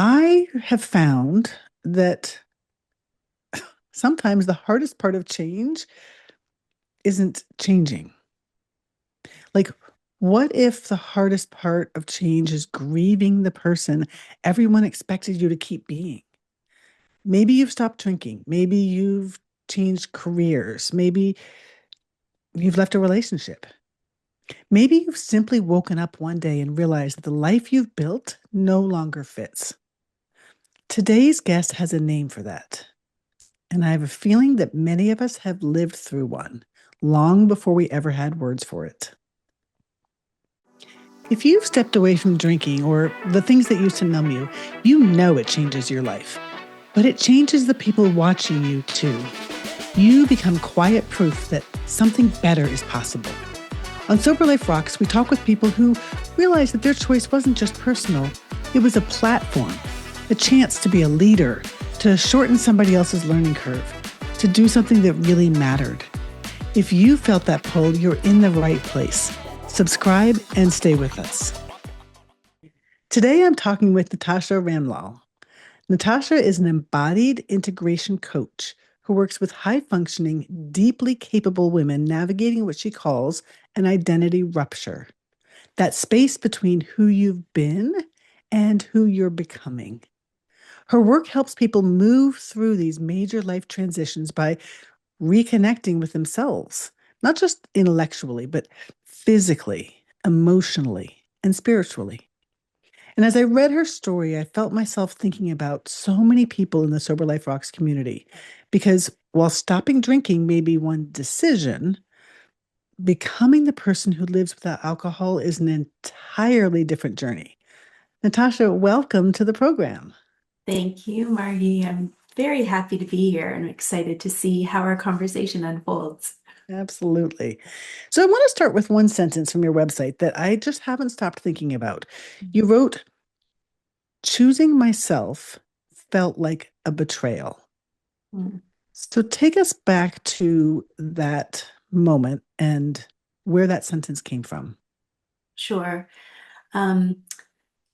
I have found that sometimes the hardest part of change isn't changing. Like, what if the hardest part of change is grieving the person everyone expected you to keep being? Maybe you've stopped drinking. Maybe you've changed careers. Maybe you've left a relationship. Maybe you've simply woken up one day and realized that the life you've built no longer fits. Today's guest has a name for that. And I have a feeling that many of us have lived through one long before we ever had words for it. If you've stepped away from drinking or the things that used to numb you, you know it changes your life. But it changes the people watching you too. You become quiet proof that something better is possible. On Sober Life Rocks, we talk with people who realize that their choice wasn't just personal, it was a platform, a chance to be a leader, to shorten somebody else's learning curve, to do something that really mattered. If you felt that pull, you're in the right place. Subscribe and stay with us. Today, I'm talking with Natasha Ramlall. Natasha is an embodied integration coach who works with high-functioning, deeply capable women navigating what she calls an identity rupture, that space between who you've been and who you're becoming. Her work helps people move through these major life transitions by reconnecting with themselves, not just intellectually, but physically, emotionally, and spiritually. And as I read her story, I felt myself thinking about so many people in the Sober Life Rocks community. Because while stopping drinking may be one decision, becoming the person who lives without alcohol is an entirely different journey. Natasha, welcome to the program. Thank you, Margy. I'm very happy to be here and excited to see how our conversation unfolds. Absolutely. So I want to start with one sentence from your website that I just haven't stopped thinking about. You wrote, choosing myself felt like a betrayal. Mm, So take us back to that moment and where that sentence came from. sure. Um,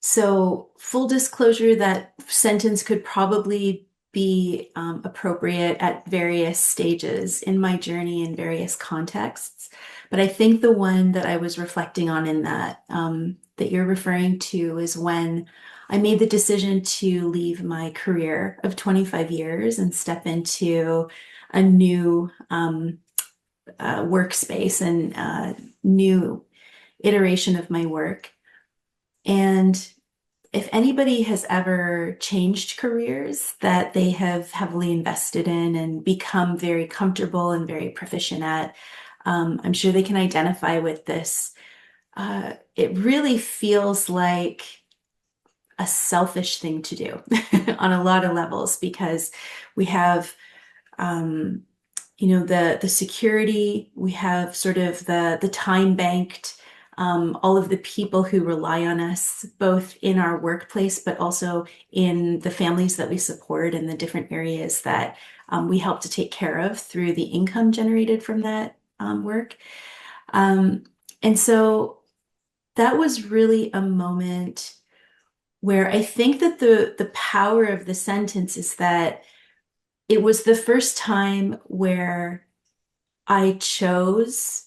so, full disclosure, that sentence could probably be appropriate at various stages in my journey in various contexts. But I think the one that I was reflecting on in that you're referring to is when I made the decision to leave my career of 25 years and step into a new workspace and new iteration of my work. And if anybody has ever changed careers that they have heavily invested in and become very comfortable and very proficient at, I'm sure they can identify with this. It really feels like a selfish thing to do on a lot of levels because we have um, the security, we have sort of the time banked, all of the people who rely on us both in our workplace but also in the families that we support and the different areas that we help to take care of through the income generated from that work. um, and so that was really a moment where I think that the power of the sentence is that it was the first time where I chose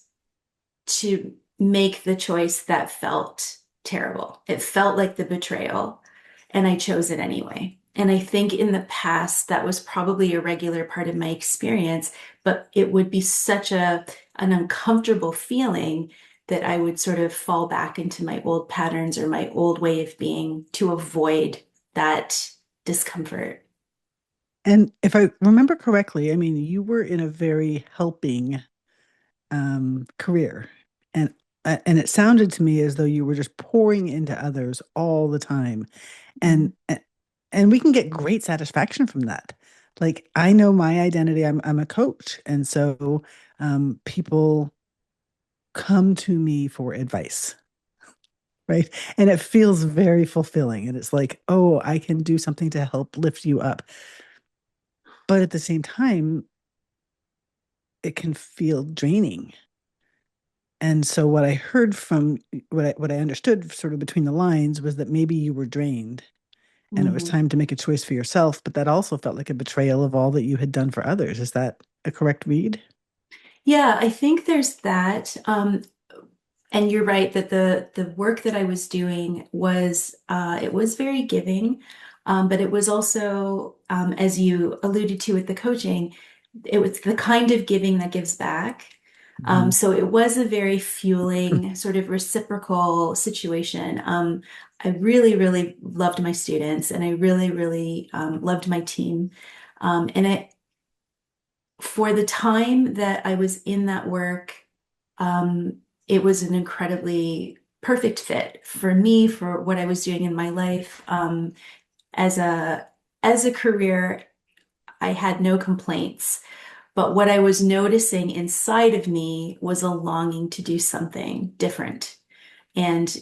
to make the choice that felt terrible. It felt like the betrayal, and I chose it anyway. And I think in the past, that was probably a regular part of my experience, but it would be such an uncomfortable feeling that I would sort of fall back into my old patterns or my old way of being to avoid that discomfort. And if I remember correctly, I mean, you were in a very helping career, and and it sounded to me as though you were just pouring into others all the time, and and we can get great satisfaction from that. Like I know my identity, I'm a coach, and so people come to me for advice, right? And it feels very fulfilling, and it's like, oh, I can do something to help lift you up, but at the same time, it can feel draining. And so what I heard from what I understood sort of between the lines was that maybe you were drained and it was Mhm. time to make a choice for yourself, but that also felt like a betrayal of all that you had done for others. Is that a correct read? Yeah, I think there's that. And you're right that the work that I was doing was it was very giving, but it was also, as you alluded to with the coaching, it was the kind of giving that gives back. Mhm. So it was a very fueling, sort of reciprocal situation. I really, really loved my students, and I really, really loved my team. And it for the time that I was in that work, um, it was an incredibly perfect fit for me for what I was doing in my life. As a as a career, I had no complaints, but what I was noticing inside of me was a longing to do something different. And,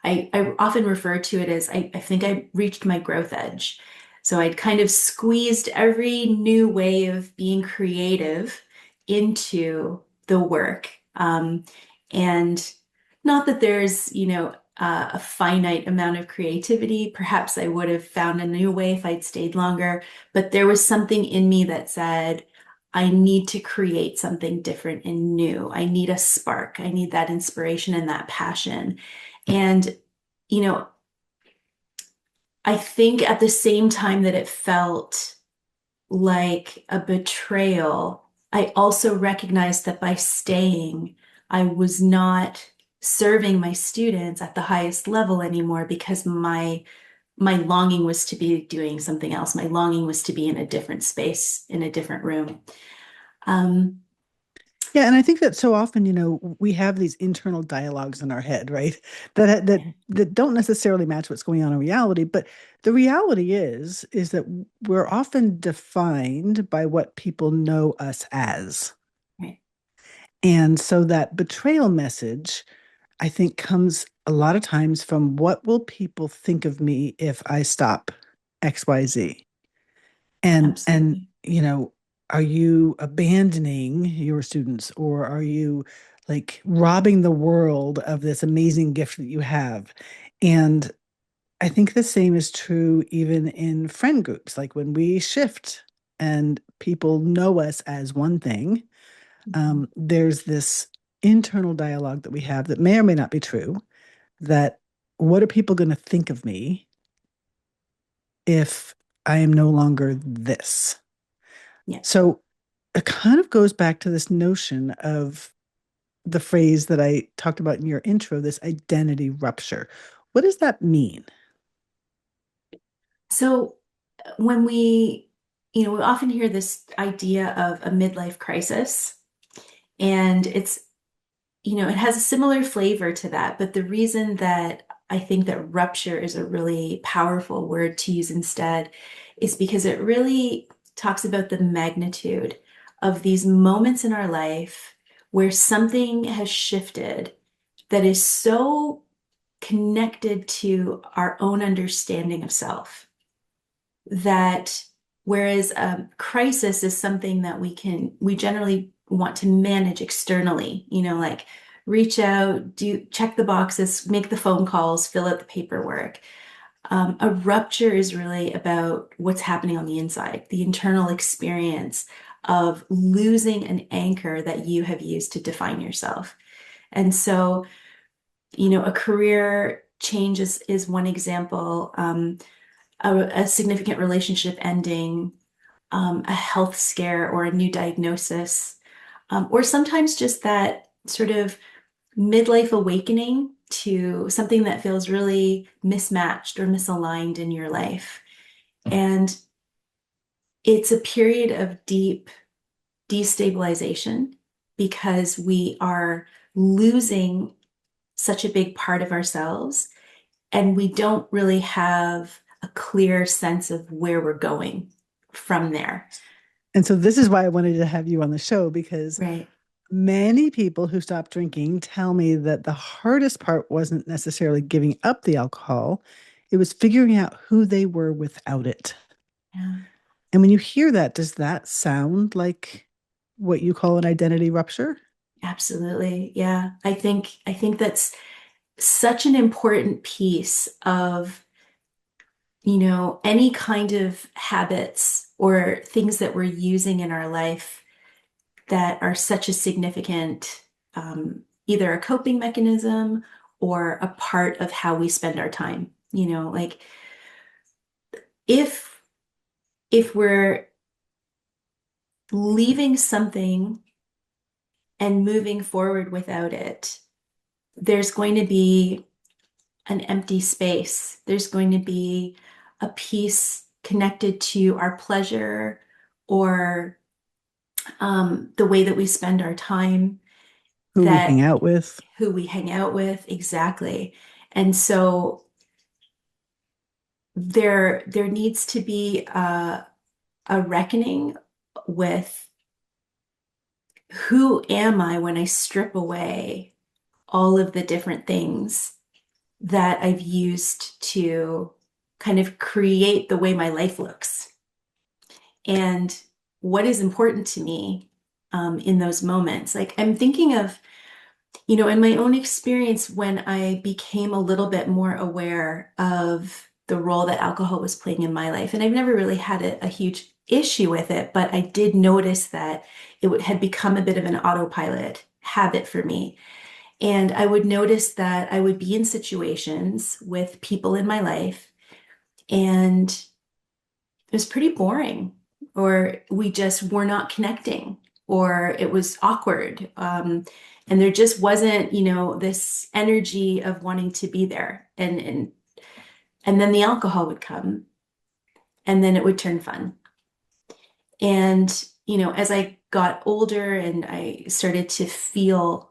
I often refer to it as I think I reached my growth edge. So I'd kind of squeezed every new way of being creative into the work. And not that there's, a finite amount of creativity. Perhaps I would have found a new way if I'd stayed longer, but there was something in me that said, I need to create something different and new. I need a spark. I need that inspiration and that passion. And, you know, I think at the same time that it felt like a betrayal, I also recognized that by staying, I was not serving my students at the highest level anymore because my longing was to be doing something else. My longing was to be in a different space, in a different room. Um, Yeah, and I think that so often, we have these internal dialogues in our head, right? That don't necessarily match what's going on in reality, but the reality is that we're often defined by what people know us as. right, And so that betrayal message, I think, comes a lot of times from what will people think of me if I stop XYZ? And absolutely. are you abandoning your students, or are you like robbing the world of this amazing gift that you have? And I think the same is true even in friend groups. Like when we shift and people know us as one thing, Mhm. there's this internal dialogue that we have that may or may not be true, that what are people going to think of me if I am no longer this? Yeah. So it kind of goes back to this notion of the phrase that I talked about in your intro, this identity rupture. What does that mean? So when we often hear this idea of a midlife crisis, and it has a similar flavor to that. But the reason that I think that rupture is a really powerful word to use instead is because it really talks about the magnitude of these moments in our life where something has shifted that is so connected to our own understanding of self that whereas a crisis is something that we generally want to manage externally, like reach out, do check the boxes, make the phone calls, fill out the paperwork. A rupture is really about what's happening on the inside, the internal experience of losing an anchor that you have used to define yourself. And so, a career change is one example. A significant relationship ending, a health scare or a new diagnosis, or sometimes just that sort of midlife awakening to something that feels really mismatched or misaligned in your life. And it's a period of deep destabilization because we are losing such a big part of ourselves and we don't really have a clear sense of where we're going from there. And so this is why I wanted to have you on the show, because Right. many people who stop drinking tell me that the hardest part wasn't necessarily giving up the alcohol, it was figuring out who they were without it. Yeah, And when you hear that, does that sound like what you call an identity rupture? absolutely. Yeah. I think that's such an important piece of any kind of habits or things that we're using in our life that are such a significant, either a coping mechanism or a part of how we spend our time. Like if we're leaving something and moving forward without it, there's going to be an empty space. There's going to be a piece connected to our pleasure or the way that we spend our time, Who we hang that out with. who we hang out with, exactly. And so there needs to be a reckoning with who am I when I strip away all of the different things that I've used to kind of create the way my life looks, and what is important to me in those moments. Like I'm thinking of, in my own experience, when I became a little bit more aware of the role that alcohol was playing in my life. And I've never really had a huge issue with it, but I did notice that had become a bit of an autopilot habit for me. And I would notice that I would be in situations with people in my life, and it was pretty boring, or we just were not connecting, or it was awkward. And there just wasn't, this energy of wanting to be there. And then the alcohol would come, and then it would turn fun. And, as I got older and I started to feel,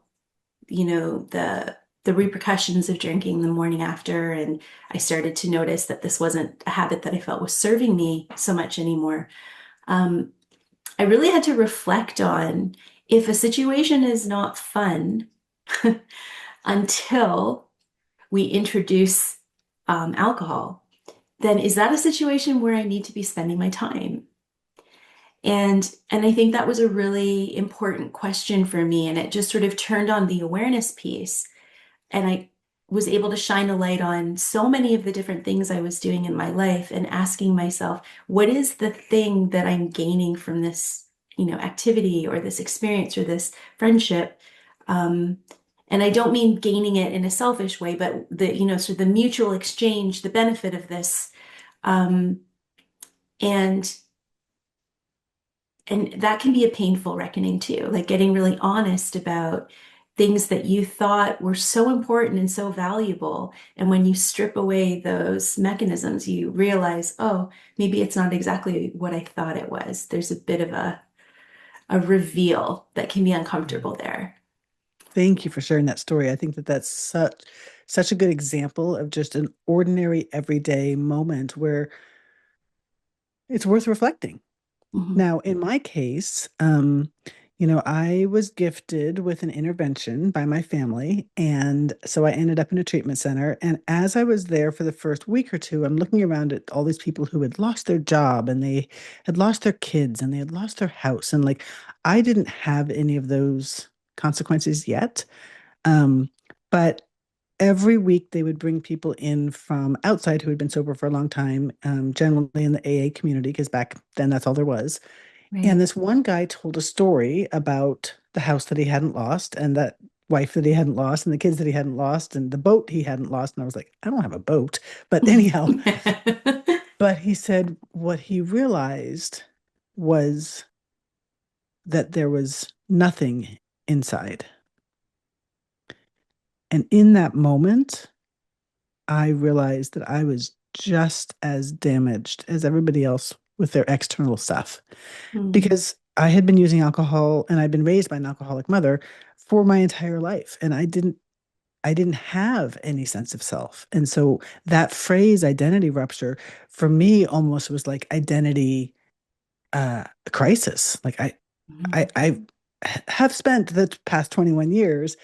the repercussions of drinking the morning after, and I started to notice that this wasn't a habit that I felt was serving me so much anymore. Um, I really had to reflect on, if a situation is not fun until we introduce alcohol, then is that a situation where I need to be spending my time? And I think that was a really important question for me, and it just sort of turned on the awareness piece, and I was able to shine a light on so many of the different things I was doing in my life, and asking myself, what is the thing that I'm gaining from this, activity or this experience or this friendship? Um, and I don't mean gaining it in a selfish way, but sort of the mutual exchange, the benefit of this. Um, and and that can be a painful reckoning too, like getting really honest about things that you thought were so important and so valuable. And when you strip away those mechanisms, you realize, oh, maybe it's not exactly what I thought it was. There's a bit of a reveal that can be uncomfortable there. Thank you for sharing that story. I think that that's such a good example of just an ordinary everyday moment where it's worth reflecting. Mhm. Now, in my case, I was gifted with an intervention by my family. And so I ended up in a treatment center. And as I was there for the first week or two, I'm looking around at all these people who had lost their job and they had lost their kids and they had lost their house. And like, I didn't have any of those consequences yet. Um, but every week they would bring people in from outside who had been sober for a long time, generally in the AA community, because back then that's all there was. And Right. this one guy told a story about the house that he hadn't lost and that wife that he hadn't lost and the kids that he hadn't lost and the boat he hadn't lost. And I was like, I don't have a boat. But anyhow, but he said what he realized was that there was nothing inside. And in that moment, I realized that I was just as damaged as everybody else with their external stuff Mm, because I had been using alcohol and I'd been raised by an alcoholic mother for my entire life and I didn't have any sense of self. And so that phrase identity rupture for me almost was like identity crisis. Like I have spent the past 21 years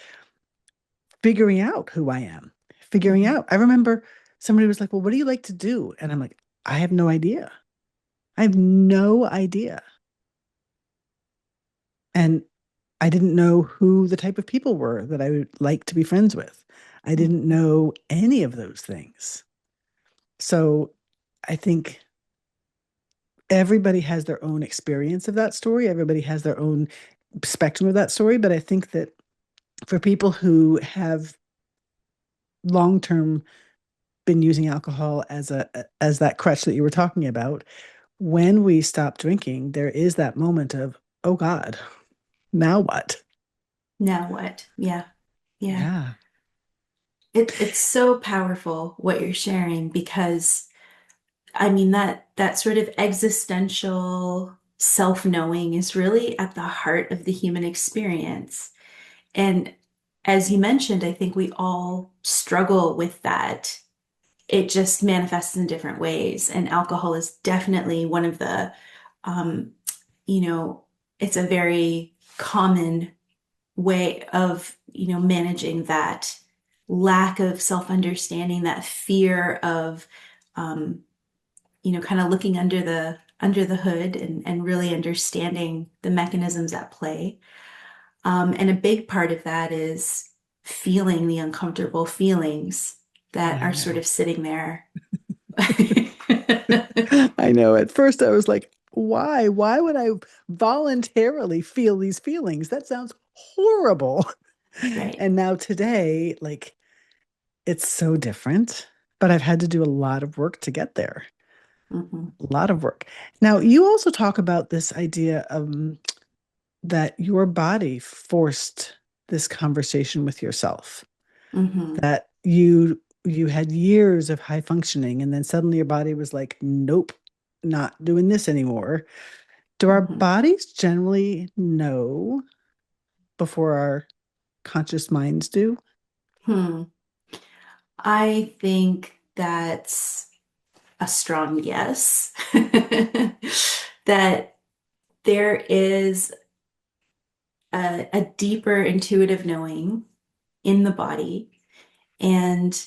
figuring out who I am, figuring mhm, out. I remember somebody was like, "Well, what do you like to do?" And I'm like, "I have no idea. I have no idea." And I didn't know who the type of people were that I would like to be friends with. I mhm, didn't know any of those things. So I think everybody has their own experience of that story. Everybody has their own spectrum of that story. But I think that for people who have long term been using alcohol as that crutch that you were talking about, when we stop drinking, there is that moment of, oh God, now what? Now what? Yeah. Yeah. Yeah. It's so powerful what you're sharing because I mean that sort of existential self-knowing is really at the heart of the human experience. And as you mentioned, I think we all struggle with that. It just manifests in different ways. And alcohol is definitely one of the, um, you know, it's a very common way of, managing that lack of self-understanding, that fear of, um, kind of looking under the hood and really understanding the mechanisms at play. And a big part of that is feeling the uncomfortable feelings that I are sort know. of sitting there. I know. At first, I was like, why? Why would I voluntarily feel these feelings? That sounds horrible. Right. And now today, like, it's so different, but I've had to do a lot of work to get there. Hmm. A lot of work. Now, you also talk about this idea that your body forced this conversation with yourself, Hmm. that you had years of high functioning, and then suddenly your body was like, nope, not doing this anymore. Do our Hmm. bodies generally know before our conscious minds do? Hmm. I think that's a strong yes. That there is a deeper intuitive knowing in the body. And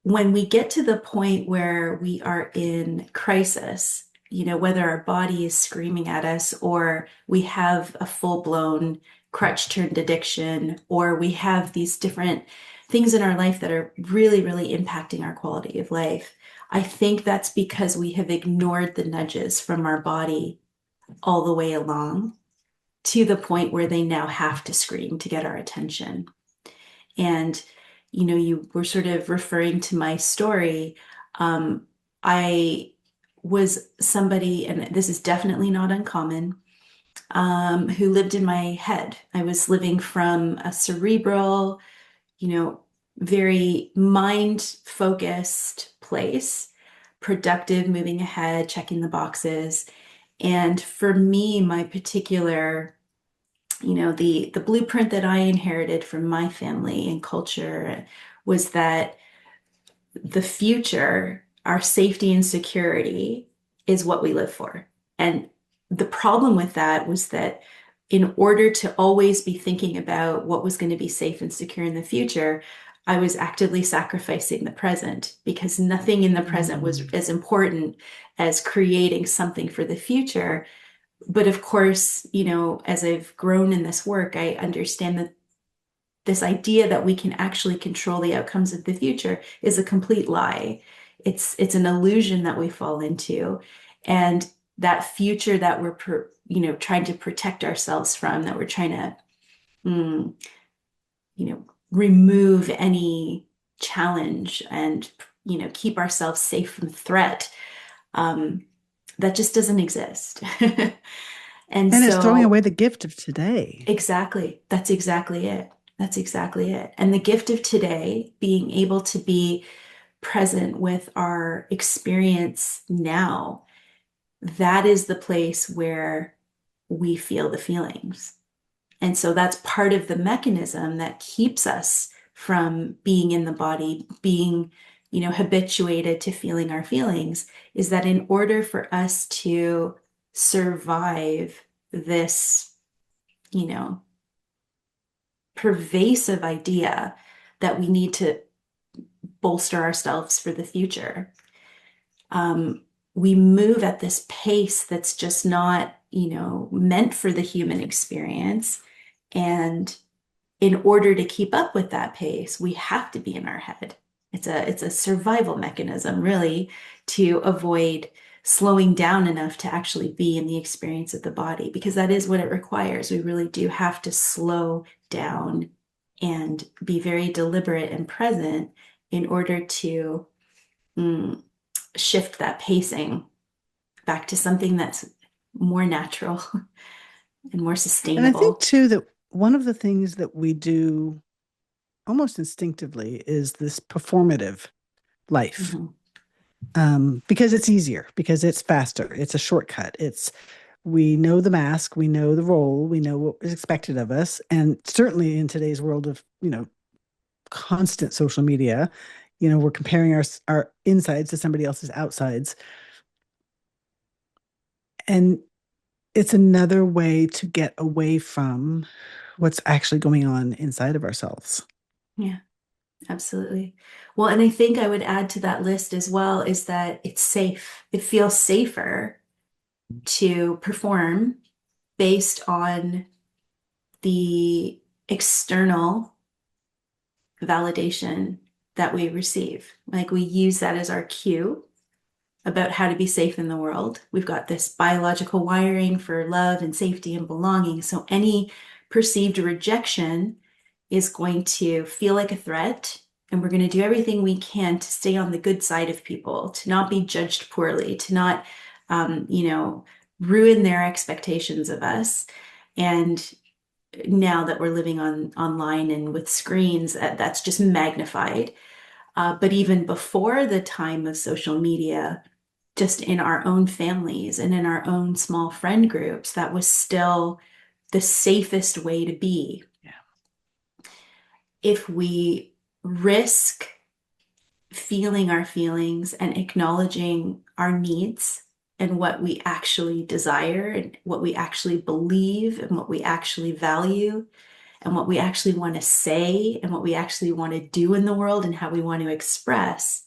when we get to the point where we are in crisis, whether our body is screaming at us or we have a full-blown crutch turned addiction, or we have these different things in our life that are really, really impacting our quality of life, I think that's because we have ignored the nudges from our body all the way along to the point where they now have to scream to get our attention. And, you were sort of referring to my story. I was somebody, and this is definitely not uncommon, who lived in my head. I was living from a cerebral, you know, very mind focused place, productive, moving ahead, checking the boxes. And for me, my particular, the blueprint that I inherited from my family and culture was that the future, our safety and security, is what we live for. And the problem with that was that in order to always be thinking about what was going to be safe and secure in the future, I was actively sacrificing the present because nothing in the present was Mm. as important as creating something for the future. But of course, as I've grown in this work, I understand that this idea that we can actually control the outcomes of the future is a complete lie. It's an illusion that we fall into, and that future that we're trying to protect ourselves from, that we're trying to mm, remove any challenge and keep ourselves safe from threat. Um, that just doesn't exist. And And it's throwing away so the gift of today. exactly. That's exactly it. That's exactly it. And the gift of today, being able to be present with our experience now, that is the place where we feel the feelings. And so that's part of the mechanism that keeps us from being in the body, being, habituated to feeling our feelings, is that in order for us to survive this, you know, pervasive idea that we need to bolster ourselves for the future. Um, we move at this pace that's just not, meant for the human experience. And in order to keep up with that pace, we have to be in our head. It's a survival mechanism, really, to avoid slowing down enough to actually be in the experience of the body, because that is what it requires. We really do have to slow down and be very deliberate and present in order to mm, shift that pacing back to something that's more natural and more And I think sustainable. too that one of the things that we do almost instinctively is this performative life. Mhm. Because it's easier, because it's faster, it's a shortcut. It's we know the mask, we know the role, we know what is expected of us, and certainly in today's world of constant social media, we're comparing our insides to somebody else's outsides, and it's another way to get away from what's actually going on inside of ourselves. Yeah, absolutely. Well, and I think I would add to that list as well is that it's safe. It feels safer to perform based on the external validation that we receive. Like we use that as our cue about how to be safe in the world. We've got this biological wiring for love and safety and belonging. So any perceived rejection is going to feel like a threat. And we're going to do everything we can to stay on the good side of people, to not be judged poorly, to not, you know, ruin their expectations of us. And now that we're living online and with screens, that's just magnified. But even before the time of social media, just in our own families and in our own small friend groups, that was still the safest way to be. Yeah. If we risk feeling our feelings and acknowledging our needs and what we actually desire and what we actually believe and what we actually value and what we actually want to say and what we actually want to do in the world and how we want to express,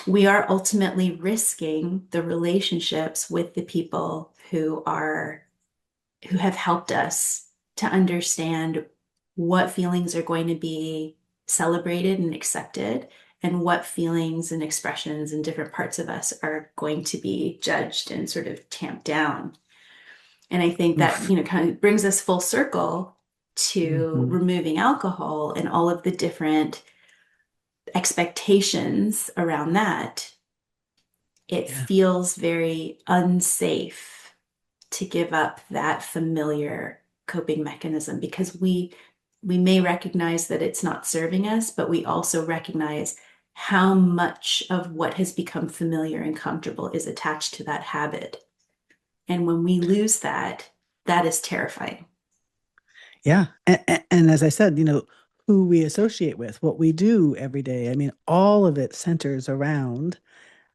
we are ultimately risking the relationships with the people who have helped us to understand what feelings are going to be celebrated and accepted and what feelings and expressions in different parts of us are going to be judged and sort of tamped down. And I think that, Oof. kind of brings us full circle to Mhm. removing alcohol and all of the different expectations around that. It Yeah. feels very unsafe to give up that familiar coping mechanism because we may recognize that it's not serving us, but we also recognize how much of what has become familiar and comfortable is attached to that habit. And when we lose that, that is terrifying. Yeah. And as I said, who we associate with, what we do every day. I mean, all of it centers around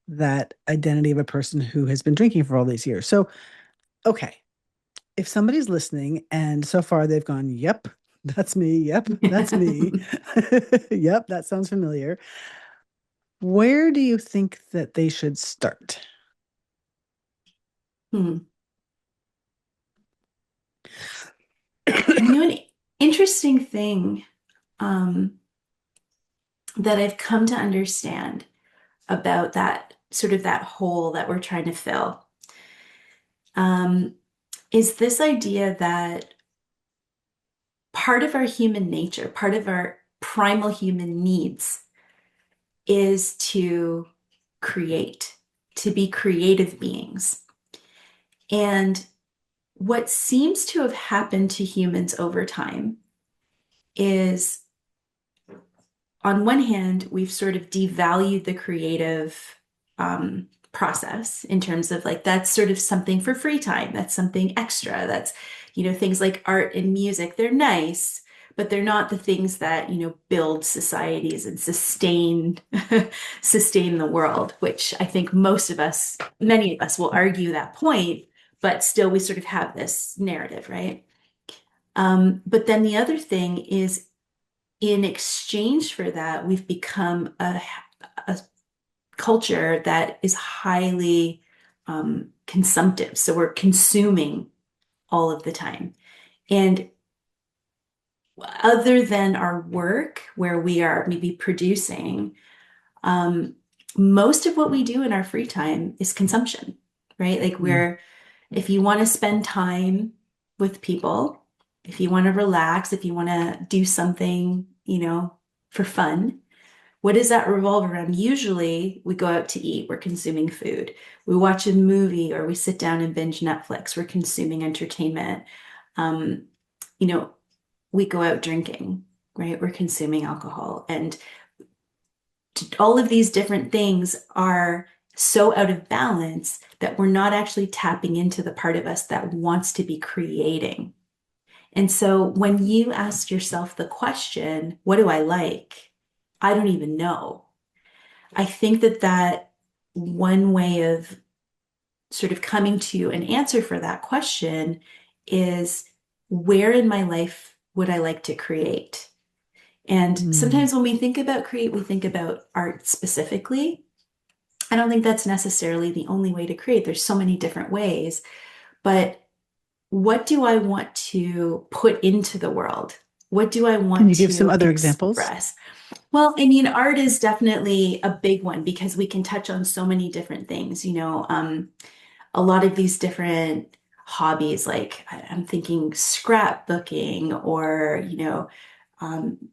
that identity of a person who has been drinking for all these years. So, okay, if somebody's listening and so far they've gone, yep, that's me. Yep, that's me. Yep, that sounds familiar. Where do you think that they should start? Hmm. An interesting thing um, that I've come to understand about that sort of that hole that we're trying to fill um, is this idea that part of our human nature, part of our primal human needs is to create, to be creative beings. And what seems to have happened to humans over time is, on one hand, we've sort of devalued the creative process in terms of like that's sort of something for free time. That's something extra. That's, things like art and music. They're nice, but they're not the things that, build societies and sustain the world, which I think many of us will argue that point, but still we sort of have this narrative, right? But then the other thing is in exchange for that, we've become a culture that is highly consumptive. So we're consuming all of the time. And other than our work where we are maybe producing, um, most of what we do in our free time is consumption, right? Like Mm. if you want to spend time with people, if you want to relax, if you want to do something, for fun, what does that revolve around? Usually we go out to eat, we're consuming food. We watch a movie or we sit down and binge Netflix, we're consuming entertainment. Um, you know, we go out drinking, right? We're consuming alcohol. And all of these different things are so out of balance that we're not actually tapping into the part of us that wants to be creating. And so when you ask yourself the question, what do I like? I don't even know. I think that one way of sort of coming to an answer for that question is where in my life would I like to create? And Mm. sometimes when we think about create, we think about art specifically. I don't think that's necessarily the only way to create. There's so many different ways, but what do I want to put into the world? What do I Can want you give some to other examples? express? Well, I mean, art is definitely a big one because we can touch on so many different things. A lot of these different hobbies, like I'm thinking scrapbooking or,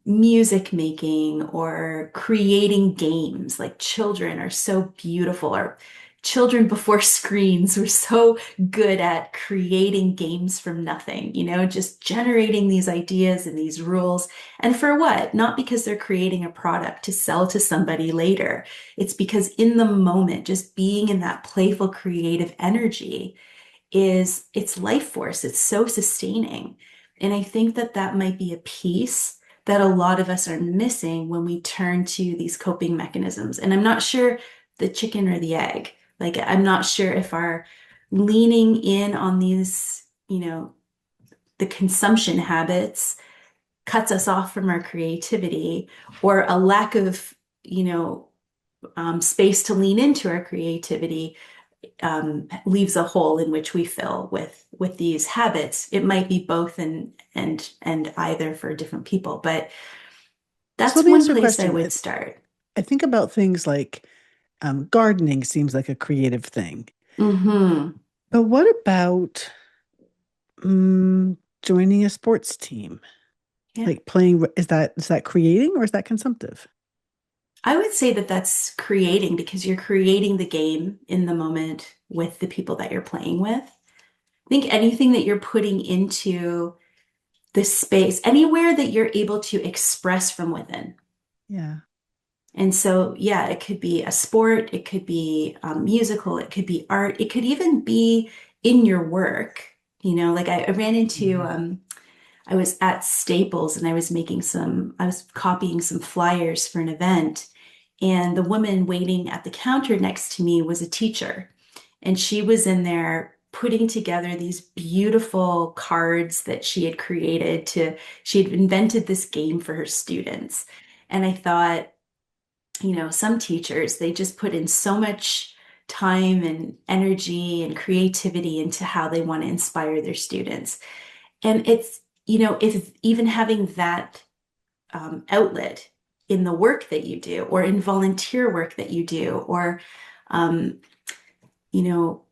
music making or creating games. Like children are so beautiful, or children before screens were so good at creating games from nothing, just generating these ideas and these rules. And for what? Not because they're creating a product to sell to somebody later. It's because in the moment, just being in that playful, creative energy it's life force. It's so sustaining. And I think that might be a piece that a lot of us are missing when we turn to these coping mechanisms. And I'm not sure the chicken or the egg. Like, I'm not sure if our leaning in on these, the consumption habits cuts us off from our creativity, or a lack of, space to lean into our creativity leaves a hole in which we fill with these habits. It might be both and either for different people, but So let that's me one ask you a place I question. would start. I think about things like gardening seems like a creative thing. Hmm. But what about joining a sports team? Yeah. Like playing, is that creating or is that consumptive? I would say that that's creating because you're creating the game in the moment with the people that you're playing with. I think anything that you're putting into this space, anywhere that you're able to express from within. Yeah. And so, yeah, it could be a sport, it could be musical, it could be art, it could even be in your work. Like I ran into, Mhm. I was at Staples and I was copying some flyers for an event. And the woman waiting at the counter next to me was a teacher. And she was in there putting together these beautiful cards that she had invented this game for her students. And I thought, some teachers, they just put in so much time and energy and creativity into how they want to inspire their students. And it's, if even having that outlet in the work that you do or in volunteer work that you do or, um,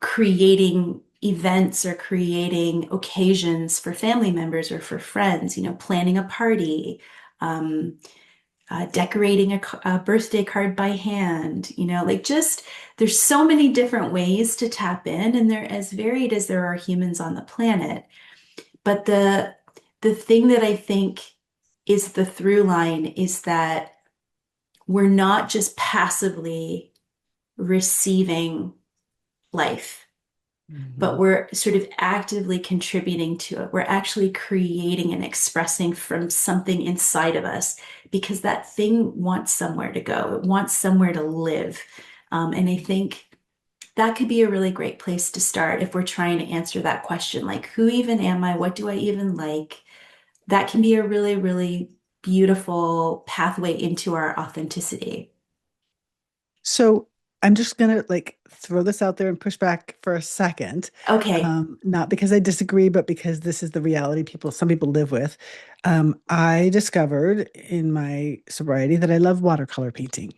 creating events or creating occasions for family members or for friends, planning a party, um, decorating a birthday card by hand, like just there's so many different ways to tap in, and they're as varied as there are humans on the planet. But the thing that I think is the through line is that we're not just passively receiving life, but Mhm. we're sort of actively contributing to it. We're actually creating and expressing from something inside of us because that thing wants somewhere to go. It wants somewhere to live. And I think that could be a really great place to start if we're trying to answer that question, like, who even am I? What do I even like? That can be a really, really beautiful pathway into our authenticity. So I'm just gonna like throw this out there and push back for a second. Okay. Not because I disagree, but because this is the reality some people live with. I discovered in my sobriety that I love watercolor painting.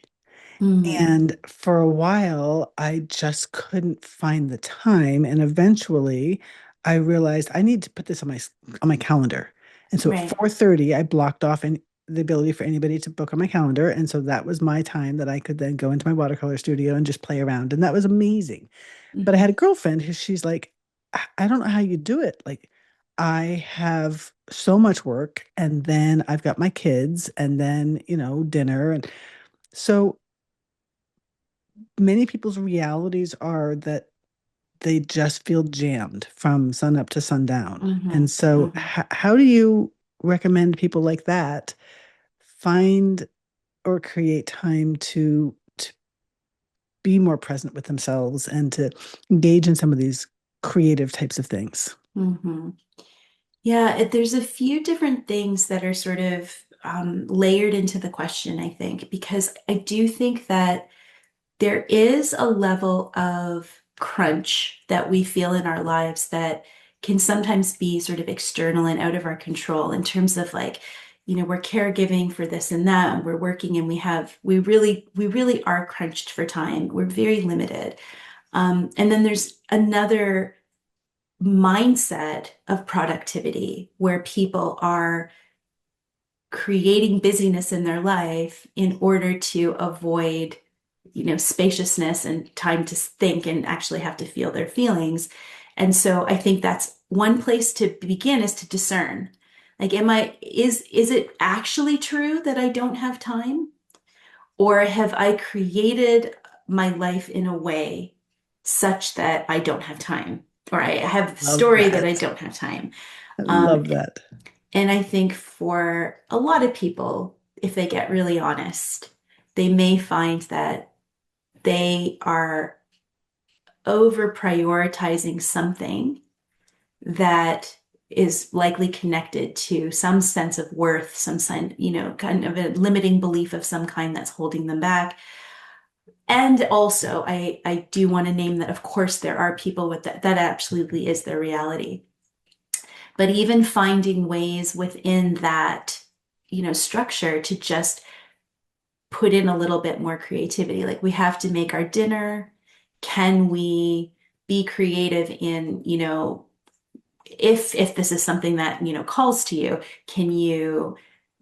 Mm, And for a while, I just couldn't find the time. And eventually I realized I need to put this on my calendar. And so at right. 4:30, I blocked off the ability for anybody to book on my calendar. And so that was my time that I could then go into my watercolor studio and just play around. And that was amazing. But I had a Mhm. girlfriend who she's like, I don't know how you do it. Like, I have so much work, and then I've got my kids, and then, dinner. And so many people's realities are that they just feel jammed from sun up to sundown. And Mhm. so, Mhm. how do you recommend people like that find or create time to be more present with themselves and to engage in some of these creative types of things? Mhm. Yeah, there's a few different things that are sort of layered into the question, I think, because I do think that there is a level of crunch that we feel in our lives that can sometimes be sort of external and out of our control in terms of like, we're caregiving for this and that, and we're working and we really are crunched for time. We're very limited. And then there's another mindset of productivity where people are creating busyness in their life in order to avoid, spaciousness and time to think and actually have to feel their feelings. And so I think that's one place to begin is to discern. Like, is it actually true that I don't have time? Or have I created my life in a way such that I don't have time? Or I have a Love story that I that. don't have time. I Um, love that. and I think for a lot of people, if they get really honest, they may find that they are over prioritizing something that is likely connected to some sense of worth, some sign, kind of a limiting belief of some kind that's holding them back. And also, I do want to name that, of course, there are people with that absolutely is their reality. But even finding ways within that, structure to just put in a little bit more creativity. Like we have to make our dinner. Can we be creative in, if this is something that, calls to you, can you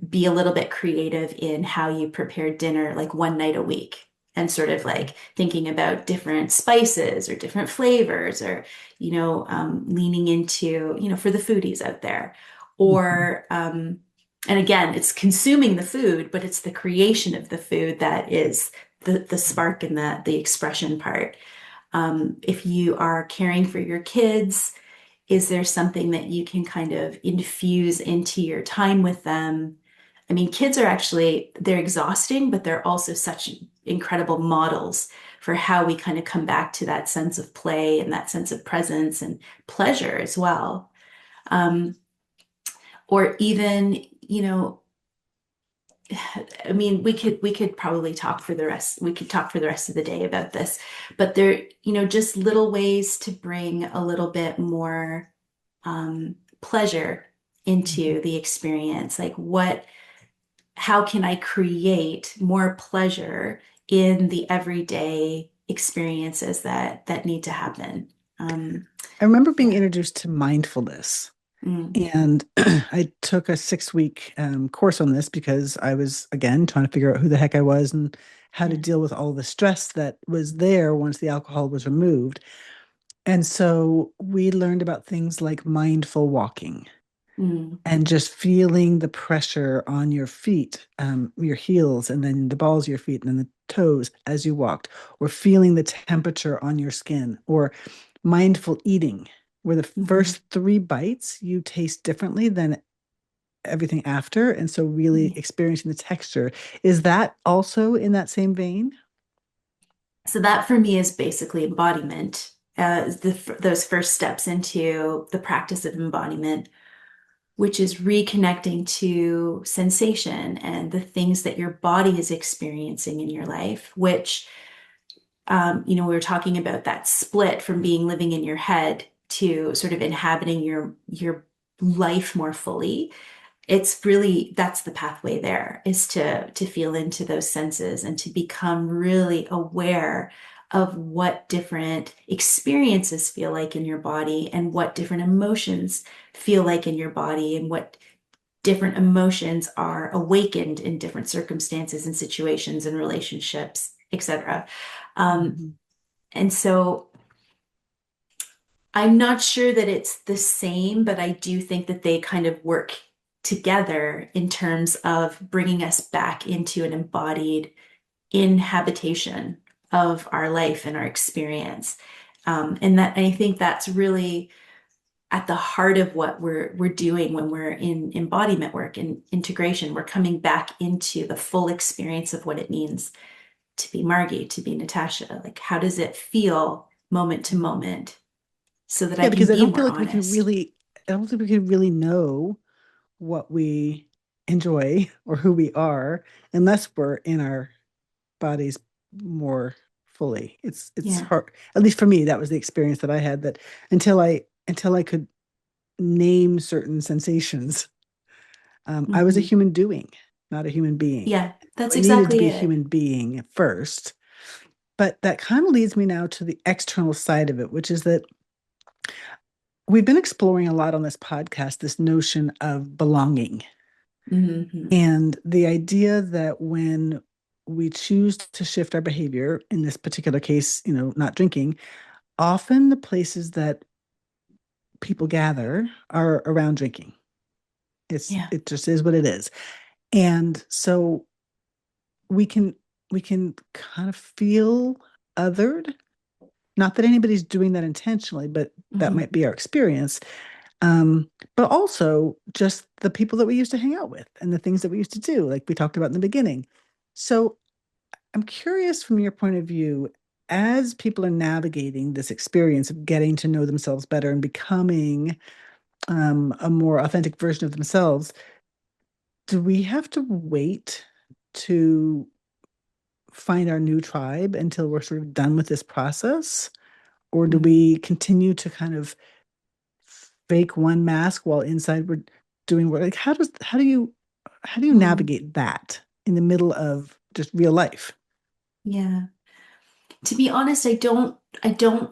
be a little bit creative in how you prepare dinner like one night a week and sort of like thinking about different spices or different flavors or leaning into for the foodies out there Mhm. or and again it's consuming the food but it's the creation of the food that is the spark and the expression part. If you are caring for your kids, is there something that you can kind of infuse into your time with them? I mean, kids are actually, they're exhausting, but they're also such incredible models for how we kind of come back to that sense of play and that sense of presence and pleasure as well. Um, or even, I mean, we could probably talk for the rest, we could talk for the rest of the day about this, but there, just little ways to bring a little bit more pleasure Mhm. into the experience. Like how can I create more pleasure in the everyday experiences that need to happen? Um, I remember being yeah. introduced to mindfulness. Mm, And I took a 6 week course on this because I was, again, trying to figure out who the heck I was and how to yeah. deal with all the stress that was there once the alcohol was removed. And so we learned about things like mindful walking Mm, and just feeling the pressure on your feet, your heels, and then the balls of your feet, and then the toes as you walked, or feeling the temperature on your skin, or mindful eating, where the mhm. first 3 bites you taste differently than everything after. And so, really Yeah. experiencing the texture. Is that also in that same vein? So that for me is basically embodiment. Those first steps into the practice of embodiment, which is reconnecting to sensation and the things that your body is experiencing in your life, which We were talking about that split from being living in your head to sort of inhabiting your life more fully. It's really, that's the pathway there, is to feel into those senses and to become really aware of what different experiences feel like in your body and what different emotions feel like in your body and what different emotions are awakened in different circumstances and situations and relationships, etc. Um, Mhm. and so I'm not sure that it's the same, but I do think that they kind of work together in terms of bringing us back into an embodied inhabitation of our life and our experience. And that I think that's really at the heart of what we're doing when we're in embodiment work and integration. We're coming back into the full experience of what it means to be Margy, to be Natasha. Like, how does it feel moment to moment so that I Yeah, can because be more honest? I don't think we can really know what we enjoy or who we are unless we're in our bodies more fully. It's Yeah. hard. At least for me, that was the experience that I had, that until I could name certain sensations, I was a Hmm. human doing, not a human being. Yeah, So that's I needed to exactly be a it. human being first. But that kind of leads me now to the external side of it, which is that we've been exploring a lot on this podcast this notion of belonging Hmm. and the idea that when we choose to shift our behavior, in this particular case, not drinking, often the places that people gather are around drinking. Yeah. It just is what it is. And so we can we can kind of feel othered. Not that anybody's doing that intentionally, but that Hmm. might be our experience. But also just the people that we used to hang out with and the things that we used to do, like we talked about in the beginning. So I'm curious from your point of view, as people are navigating this experience of getting to know themselves better and becoming a more authentic version of themselves, do we have to wait to find our new tribe until we're sort of done with this process? Or do Hmm. we continue to kind of fake one mask while inside we're doing work? Like how do you Hmm. navigate that in the middle of just real life? Yeah. To be honest, I don't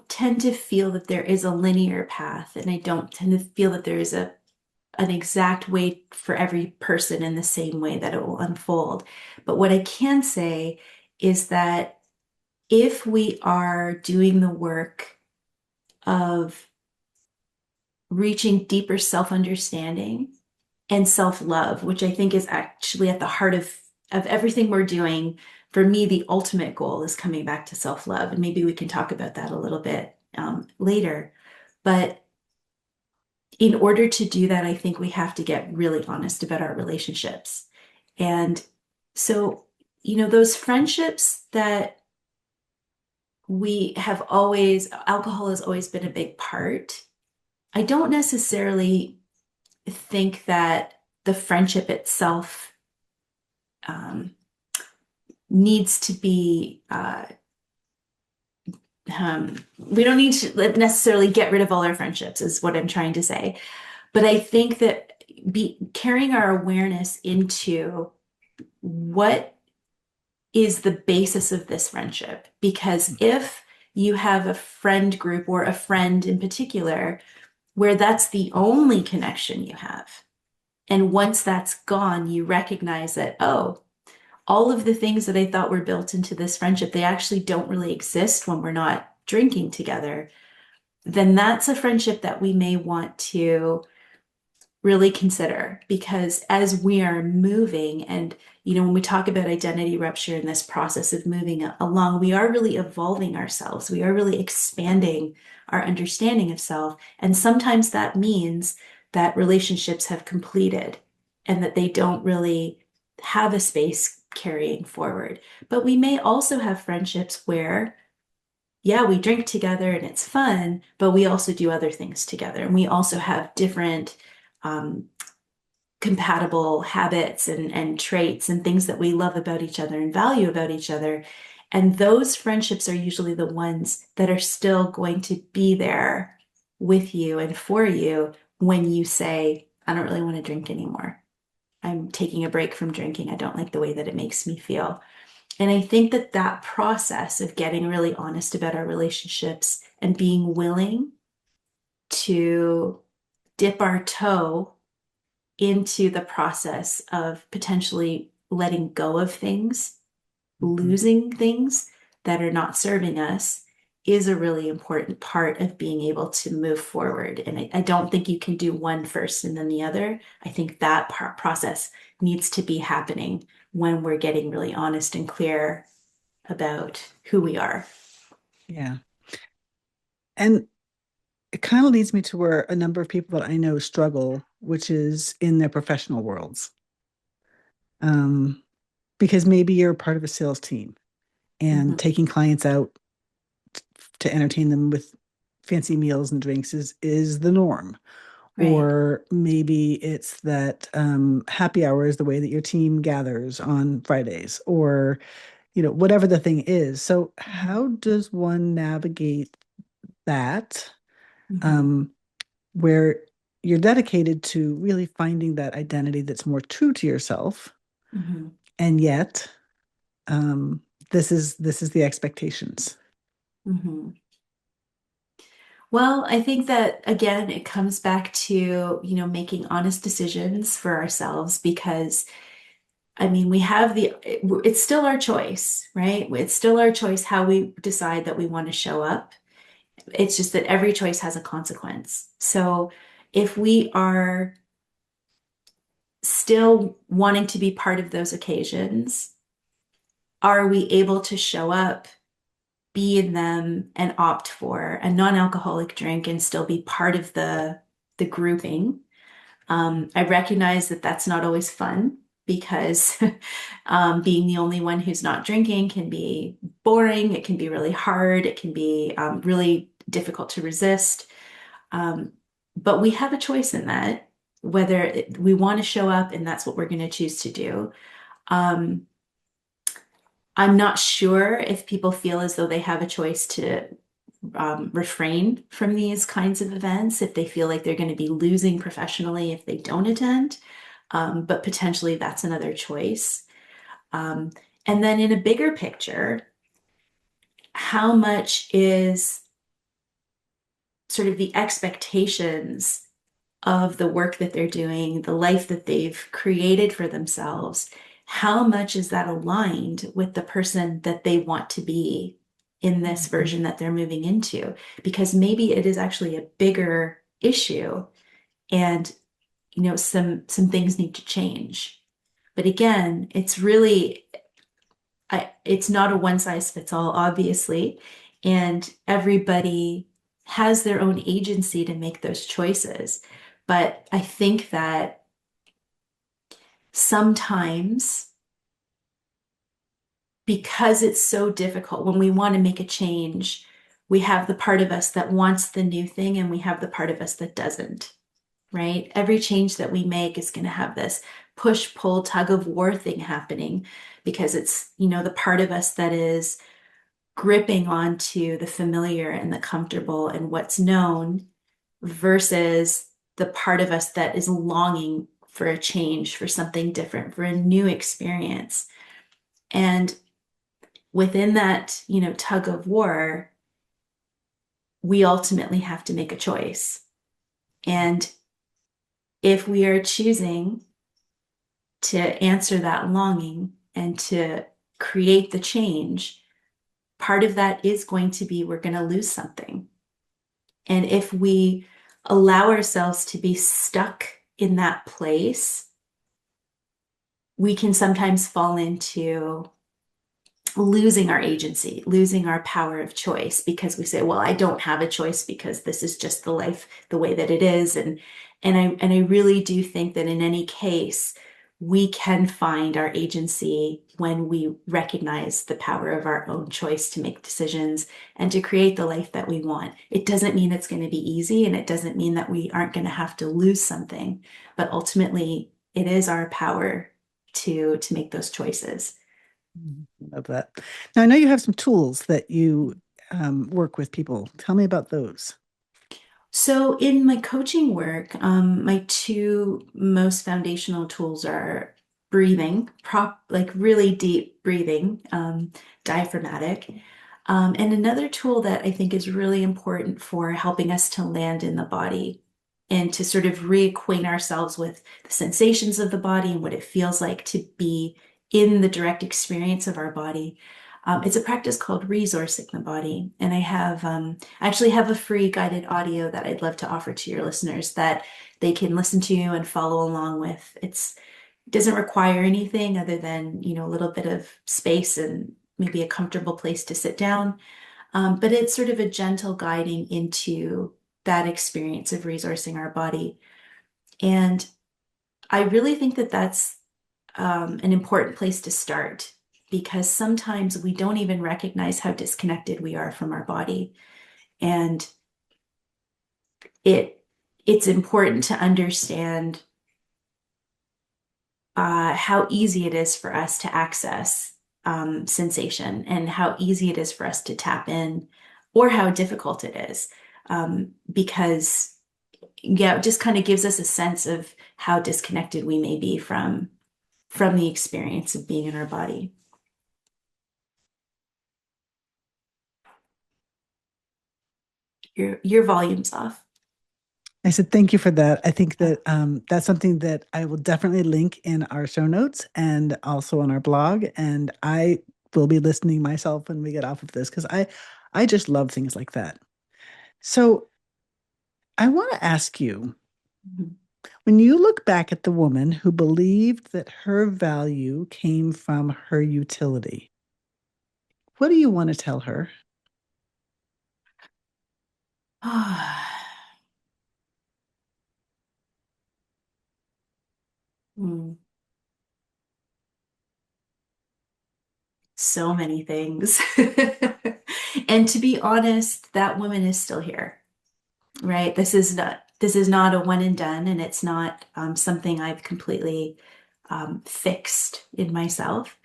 tend to feel that there is a linear path, and I don't tend to feel that there is an exact way for every person in the same way that it will unfold. But what I can say is that if we are doing the work of reaching deeper self-understanding and self-love, which I think is actually at the heart of everything we're doing. For me, the ultimate goal is coming back to self-love, and maybe we can talk about that a little bit later. But in order to do that, I think we have to get really honest about our relationships. And so, those friendships that we have always, alcohol has always been a big part. I don't necessarily think that the friendship itself um, needs to be, we don't need to necessarily get rid of all our friendships, is what I'm trying to say. But I think that carrying our awareness into what is the basis of this friendship. Because if you have a friend group or a friend in particular where that's the only connection you have, and once that's gone, you recognize that, oh, all of the things that I thought were built into this friendship, they actually don't really exist when we're not drinking together, then that's a friendship that we may want to really consider. Because as we are moving, and when we talk about identity rupture in this process of moving along, we are really evolving ourselves, we are really expanding our understanding of self. And sometimes that means that relationships have completed and that they don't really have a space carrying forward. But we may also have friendships where, yeah, we drink together and it's fun, but we also do other things together. And we also have different um, compatible habits and traits and things that we love about each other and value about each other. And those friendships are usually the ones that are still going to be there with you and for you when you say, I don't really want to drink anymore. I'm taking a break from drinking. I don't like the way that it makes me feel. And I think that that process of getting really honest about our relationships and being willing to dip our toe into the process of potentially letting go of things, Mhm. losing things that are not serving us is a really important part of being able to move forward. And I don't think you can do one first and then the other. I think that process needs to be happening when we're getting really honest and clear about who we are. Yeah. And it kind of leads me to where a number of people that I know struggle, which is in their professional worlds. Um, because maybe you're part of a sales team and Mhm. taking clients out to entertain them with fancy meals and drinks is the norm. Right. Or maybe it's that happy hour is the way that your team gathers on Fridays, or whatever the thing is. So how does one navigate that, Mhm. um, where you're dedicated to really finding that identity that's more true to yourself, Mhm. and yet um, this is the expectations. Mhm. Well, I think that again, it comes back to, making honest decisions for ourselves because I mean, it's still our choice, right? It's still our choice how we decide that we want to show up. It's just that every choice has a consequence. So if we are still wanting to be part of those occasions, are we able to show up, be in them, and opt for a non-alcoholic drink and still be part of the grouping? I recognize that that's not always fun because being the only one who's not drinking can be boring. It can be really hard. It can be really difficult to resist. Um, but we have a choice in that, whether we want to show up and that's what we're going to choose to do. Um, I'm not sure if people feel as though they have a choice to refrain from these kinds of events, if they feel like they're going to be losing professionally if they don't attend. But potentially that's another choice. Um, and then in a bigger picture, how much is sort of the expectations of the work that they're doing, the life that they've created for themselves, how much is that aligned with the person that they want to be in this Mhm. version that they're moving into? Because maybe it is actually a bigger issue and some things need to change. But again, it's not a one size fits all, obviously, and everybody has their own agency to make those choices. But I think that sometimes because it's so difficult when we want to make a change, we have the part of us that wants the new thing and we have the part of us that doesn't, right? Every change that we make is going to have this push, pull, tug of war thing happening because it's, the part of us that is gripping onto the familiar and the comfortable and what's known versus the part of us that is longing for a change, for something different, for a new experience. And within that, tug of war, we ultimately have to make a choice. And if we are choosing to answer that longing and to create the change, part of that is going to be we're going to lose something. And if we allow ourselves to be stuck in that place, we can sometimes fall into losing our agency, losing our power of choice because we say, well, I don't have a choice because this is just the life the way that it is. And I really do think that in any case, we can find our agency when we recognize the power of our own choice to make decisions and to create the life that we want. It doesn't mean it's going to be easy and it doesn't mean that we aren't going to have to lose something, but ultimately it is our power to make those choices. Love that. Now, I know you have some tools that you work with people. Tell me about those. So in my coaching work, my two most foundational tools are breathing, like really deep breathing, diaphragmatic. And another tool that I think is really important for helping us to land in the body and to sort of reacquaint ourselves with the sensations of the body and what it feels like to be in the direct experience of our body. It's a practice called resourcing the body. And I actually have a free guided audio that I'd love to offer to your listeners that they can listen to and follow along with. It doesn't require anything other than, a little bit of space and maybe a comfortable place to sit down. But it's sort of a gentle guiding into that experience of resourcing our body. And I really think that that's an important place to start because sometimes we don't even recognize how disconnected we are from our body. And it it's important to understand how easy it is for us to access sensation and how easy it is for us to tap in, or how difficult it is. Because, yeah, it just kind of gives us a sense of how disconnected we may be from the experience of being in our body. Your volume's off. I said, thank you for that. I think that that's something that I will definitely link in our show notes and also on our blog. And I will be listening myself when we get off of this because I just love things like that. So I want to ask you, Mhm. when you look back at the woman who believed that her value came from her utility, what do you want to tell her? Mm, so many things. And to be honest, that woman is still here, right? This is not a one and done, and it's not something I've completely fixed in myself.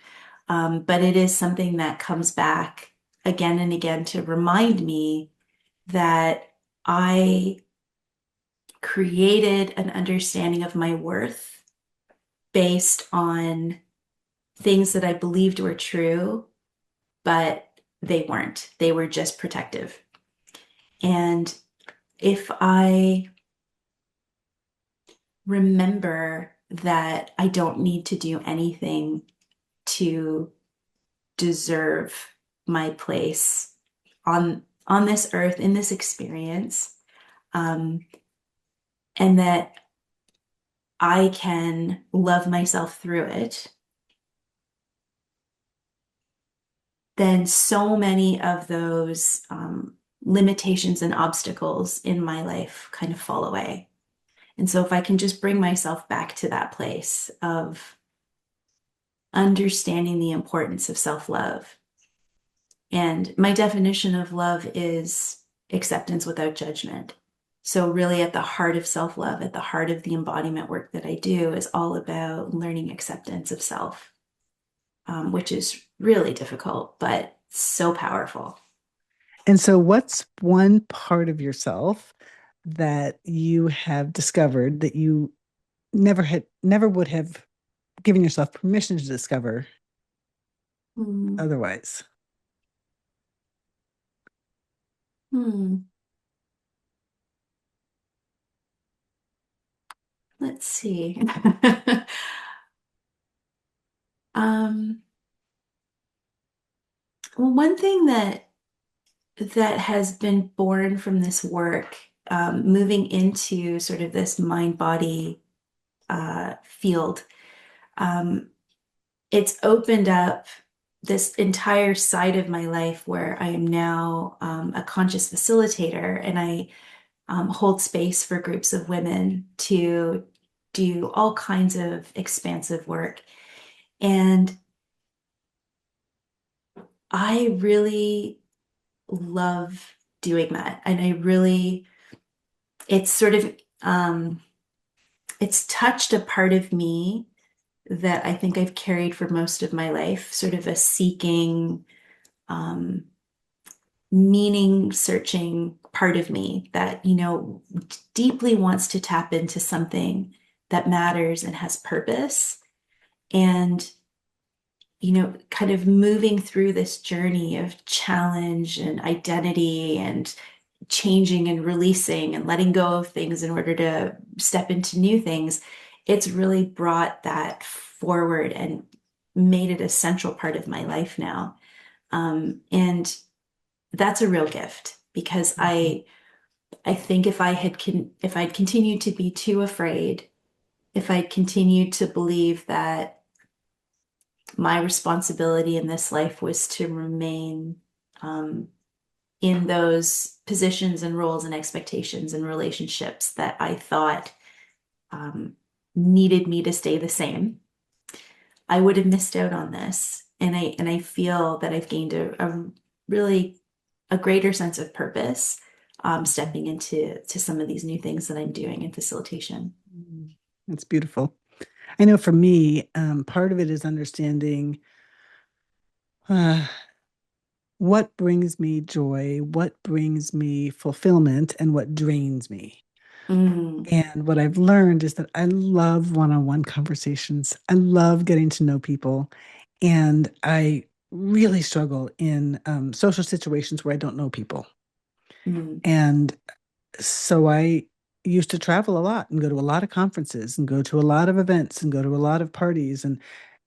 But it is something that comes back again and again to remind me that I created an understanding of my worth based on things that I believed were true, but they weren't. They were just protective. And if I remember that I don't need to do anything to deserve my place on this earth in this experience, um, and that I can love myself through it, then so many of those limitations and obstacles in my life kind of fall away. And so if I can just bring myself back to that place of understanding the importance of self-love. And my definition of love is acceptance without judgment. So really at the heart of self-love, at the heart of the embodiment work that I do is all about learning acceptance of self, which is really difficult, but so powerful. And so, what's one part of yourself that you have discovered that you never would have given yourself permission to discover Hmm. otherwise? Hmm. Let's see. Um, well, one thing that has been born from this work, moving into sort of this mind-body field, um, it's opened up this entire side of my life where I am now a conscious facilitator, and I hold space for groups of women to do all kinds of expansive work. And I really love doing that. And it's sort of, it's touched a part of me that I think I've carried for most of my life, sort of a seeking, um, meaning searching part of me that, deeply wants to tap into something that matters and has purpose. And, kind of moving through this journey of challenge and identity and changing and releasing and letting go of things in order to step into new things, it's really brought that forward and made it a central part of my life now. And that's a real gift because Mhm. I think if I'd continued to be too afraid, if I'd continued to believe that my responsibility in this life was to remain um, in those positions and roles and expectations and relationships that I thought um, needed me to stay the same, I would have missed out on this. And I feel that I've gained a really a greater sense of purpose, stepping into some of these new things that I'm doing in facilitation. Mm. That's beautiful. I know for me, part of it is understanding uh, what brings me joy, what brings me fulfillment, and what drains me. Mm, And what I've learned is that I love one-on-one conversations. I love getting to know people. And I really struggle in social situations where I don't know people. mm, And so I used to travel a lot and go to a lot of conferences and go to a lot of events and go to a lot of parties.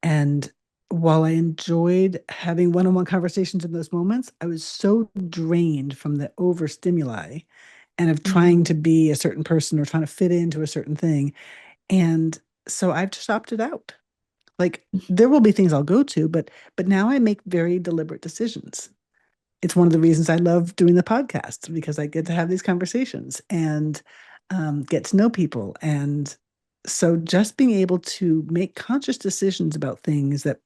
And while I enjoyed having one-on-one conversations in those moments, I was so drained from the overstimuli and of trying to mm, be a certain person or trying to fit into a certain thing. And so I've just opted out. Like there will be things I'll go to, but now I make very deliberate decisions. It's one of the reasons I love doing the podcast because I get to have these conversations and get to know people. And so just being able to make conscious decisions about things that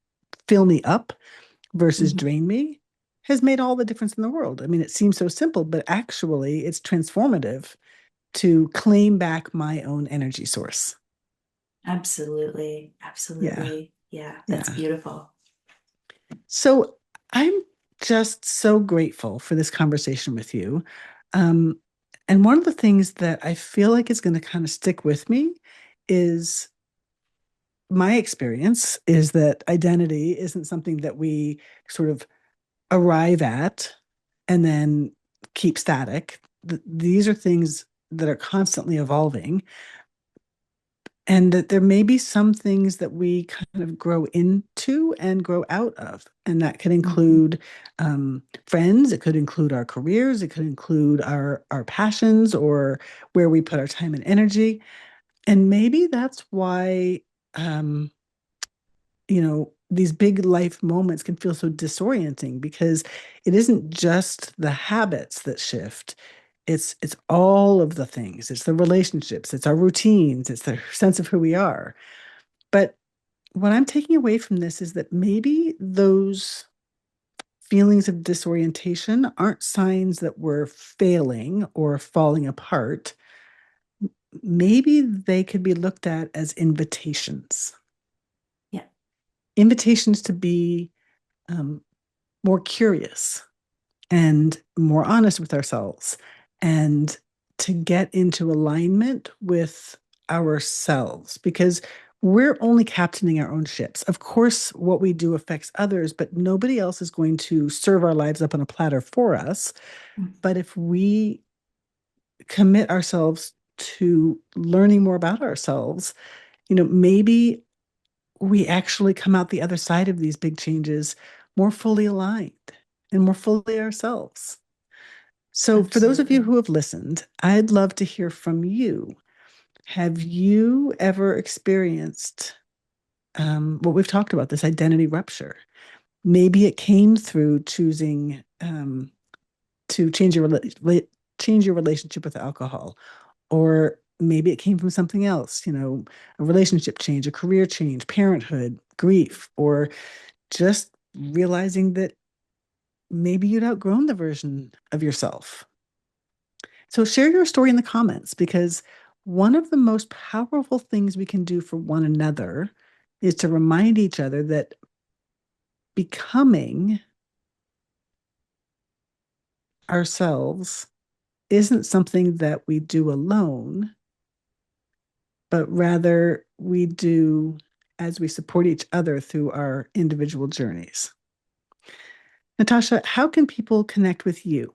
fill me up versus mhm. drain me has made all the difference in the world. I mean, it seems so simple, but actually it's transformative to claim back my own energy source. Absolutely. Yeah, Absolutely. Yeah, that's yeah. beautiful. So I'm just so grateful for this conversation with you. Um, and one of the things that I feel like is going to kind of stick with me is my experience is that identity isn't something that we sort of arrive at and then keep static. These are things that are constantly evolving. And that there may be some things that we kind of grow into and grow out of. And that could Mhm. include friends, it could include our careers, it could include our passions or where we put our time and energy. And maybe that's why um, these big life moments can feel so disorienting because it isn't just the habits that shift. It's all of the things. It's the relationships, it's our routines, it's the sense of who we are. But what I'm taking away from this is that maybe those feelings of disorientation aren't signs that we're failing or falling apart. Maybe they could be looked at as Yeah. invitations to be um, more curious and more honest with ourselves and to get into alignment with ourselves because we're only captaining our own ships. Of course, what we do affects others, but nobody else is going to serve our lives up on a platter for us. Mm, But if we commit ourselves to learning more about ourselves, maybe we actually come out the other side of these big changes more fully aligned and more fully ourselves. So, for those of you absolutely. who have listened, I'd love to hear from you. Have you ever experienced what we've talked about, this identity rupture? Maybe it came through choosing to change your relationship with alcohol, or maybe it came from something else. A relationship change, a career change, parenthood, grief, or just realizing that maybe you'd outgrown the version of yourself. So share your story in the comments because one of the most powerful things we can do for one another is to remind each other that becoming ourselves isn't something that we do alone, but rather we do as we support each other through our individual journeys. Natasha, how can people connect with you?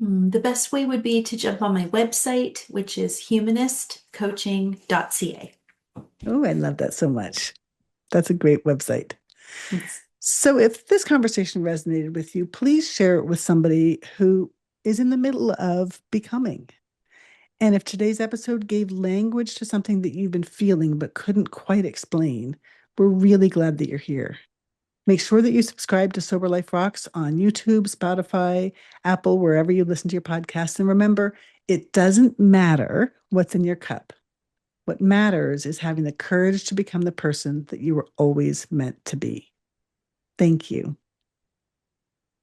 The best way would be to jump on my website, which is humanistcoaching.ca. Oh, I love that so much. That's a great website. Thanks. So, if this conversation resonated with you, please share it with somebody who is in the middle of becoming. And if today's episode gave language to something that you've been feeling but couldn't quite explain, we're really glad that you're here. Make sure that you subscribe to Sober Life Rocks on YouTube, Spotify, Apple, wherever you listen to your podcasts. And remember, it doesn't matter what's in your cup. What matters is having the courage to become the person that you were always meant to be. Thank you.